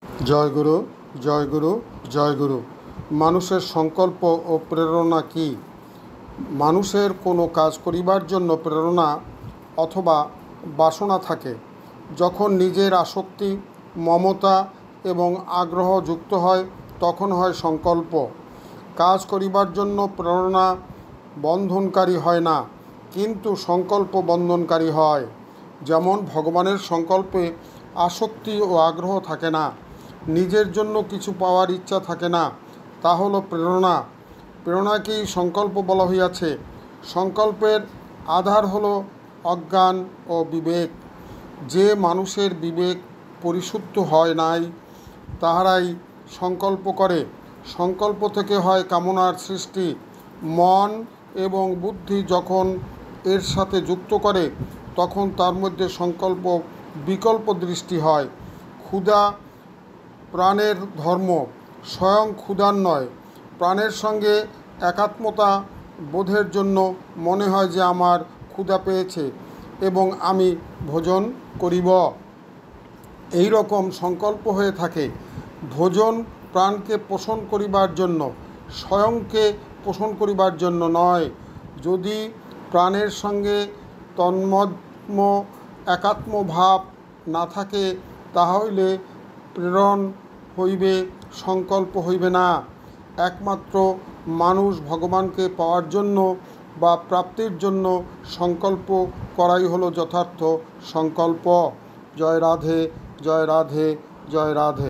জয়গুরু, জয়গুরু, জয়গুরু। মানুষের সংকল্প ও প্রেরণা কি? মানুষের কোনো কাজ করিবার জন্য প্রেরণা অথবা বাসনা থাকে। যখন নিজের আসক্তি, মমতা এবং আগ্রহ যুক্ত হয় তখন হয় সংকল্প। কাজ করিবার জন্য প্রেরণা বন্ধনকারী হয় না, কিন্তু সংকল্প বন্ধনকারী হয়। যেমন ভগবানের সংকল্পে আসক্তি ও আগ্রহ থাকে না, নিজের জন্য কিছু পাওয়ার ইচ্ছা থাকে না, তা হলো প্রেরণা। প্রেরণাকেই সংকল্প বলা হইয়াছে। সংকল্পের আধার হলো অজ্ঞান ও বিবেক। যে মানুষের বিবেক পরিশুদ্ধ হয় নাই, তাহারাই সংকল্প করে। সংকল্প থেকে হয় কামনার সৃষ্টি। মন এবং বুদ্ধি যখন এর সাথে যুক্ত করে, তখন তার মধ্যে সংকল্প বিকল্প দৃষ্টি হয়। ক্ষুধা প্রাণের ধর্ম, স্বয়ং ক্ষুধার নয়। প্রাণের সঙ্গে একাত্মতা বোধের জন্য মনে হয় যে আমার ক্ষুধা পেয়েছে এবং আমি ভোজন করিব, এই রকম সংকল্প হয়ে থাকে। ভোজন প্রাণকে পোষণ করিবার জন্য, স্বয়ংকে পোষণ করিবার জন্য নয়। যদি প্রাণের সঙ্গে তন্ময় একাত্ম ভাব না থাকে, তাহলে প্রেরণ হইবে, সংকল্প হইবে না। একমাত্র মানুষ ভগবানকে পাওয়ার জন্য বা প্রাপ্তির জন্য সংকল্প করাই হলো যথার্থ সংকল্প। জয় রাধে, জয় রাধে, জয় রাধে।